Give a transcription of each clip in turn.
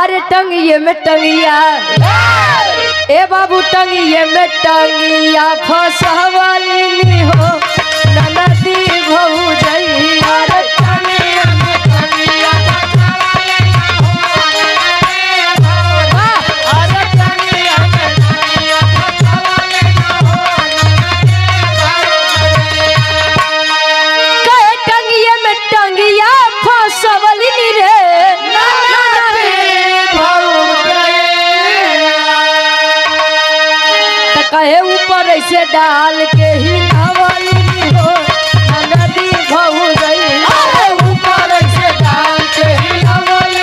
अरे टंगिए में टंगिया ए बाबू टंगिए में टंगिया फसवाली नी हो ननदी भौजैया रे टंगिए में टंगिया फसवाली अरे टंगिए में टंगिया फसवाली कहे टंगिए में टंगिया फसवाली नी रे कहे ऊपर ऐसे डाल के ही हवाली हो नदी भौजैया ऊपर ऐसे डाल के ही हवाली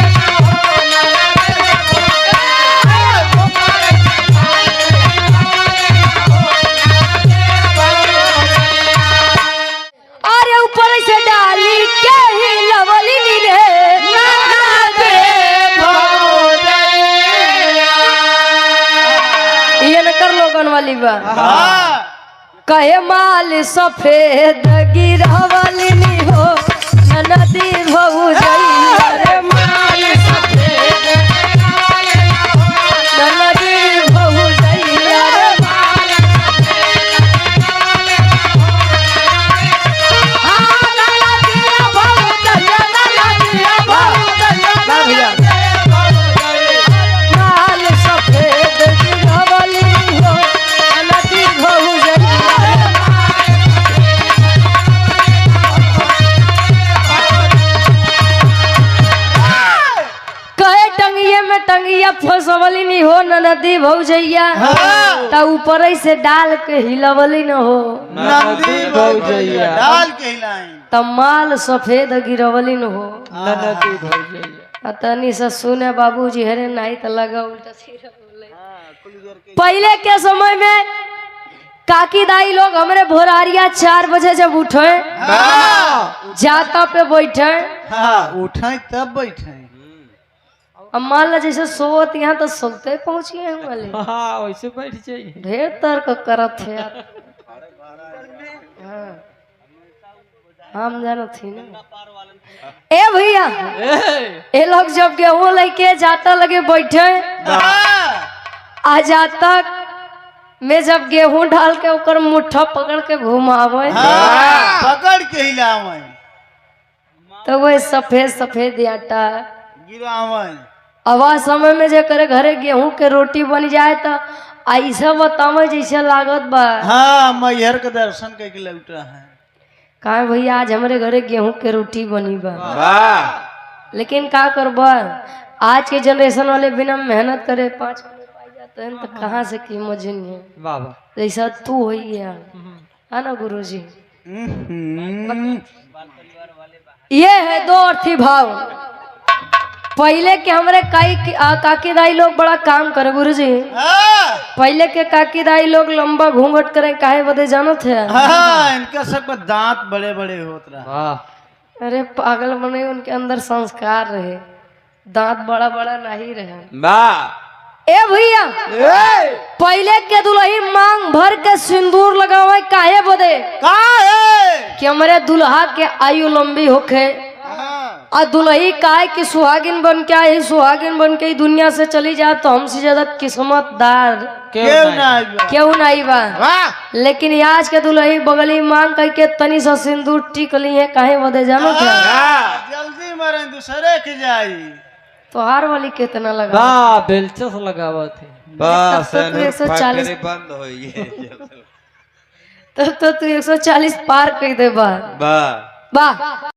अरे ऊपर ऐसे डाली के ही लवली रे कर लोगन वाली बा कहे माल सफेद गिरवाली नी हो नदी भौजैया रे माल सफेद नदी भौजैया रे माल सफेद गिरवाली टंगिया फसवली नहीं हो नदी भौजैया ता ऊपर से डाल के हिलवली न हो नदी भौजैया डाल के हिलाई त माल सफेद गिरवली न हो नदी भौजैया तनी से सुने बाबूजी हरे नहीं त लगा उल्टा सीधा बोले पहले के समय में काकी दाई लोग हमरे भोरारिया 4 बजे जब उठे जाता पे बैठे उठे तब बैठे अब मान ला जैसे सोत यहाँ तो सोते पहुंच गए हम वाले वैसे बैठ जाइए ढेर तर्क करत है यार हम जानत थी ना ए भैया ए लोग जब गेहूं लेके जाता लगे बैठे आ जाता में जब गेहूं डाल के ओकर मुट्ठा पकड़ के घुमावे पकड़ के हिलावे तो वह सफेद सफेद आटा गिरावे आवाज समय में जे करे घरे गेहूं के रोटी बन जाए तो ऐसा बतावे जैसे लागत बा मैहर के दर्शन के लौटा है कहा भैया आज हमारे घरे गेहूं के रोटी बनी बा लेकिन का करबा आज के जनरेशन वाले बिना मेहनत करे 5 मिनट पाई जाते हैं तो कहाँ से कीमत है जैसा तू हो है ना गुरुजी ये है दो अर्थी भाव पहले के हमरे काकी दाई लोग बड़ा काम करे गुरुजी पहले के काकी दाई लोग लंबा घूंघट करे काहे बदे जानत है इनका सबका दांत बड़े बड़े होत रहा अरे पागल बने उनके अंदर संस्कार रहे दांत बड़ा बड़ा नहीं रहे ए भैया पहले के दुल्ही मांग भर के सिंदूर लगावे काहे बदे कि हमारे दुल्हा के आयु लंबी होखे और दुल्ही काहे कि सुहागिन बन के आई सुहागिन बन के दुनिया से चली जाए तो हमसे ज्यादा किस्मतदार क्यों नहीं बा लेकिन आज के दुल्ही बगली मांग करके तनी सा सिंदूर टिक ली है काहे बदे जानो क्या जल्दी मरे दूसरे के जाई तोहार वाली कितना लगा बेलचस लगावा थे बस 140 बंद हो गई तो तू 140 पार कर दे बा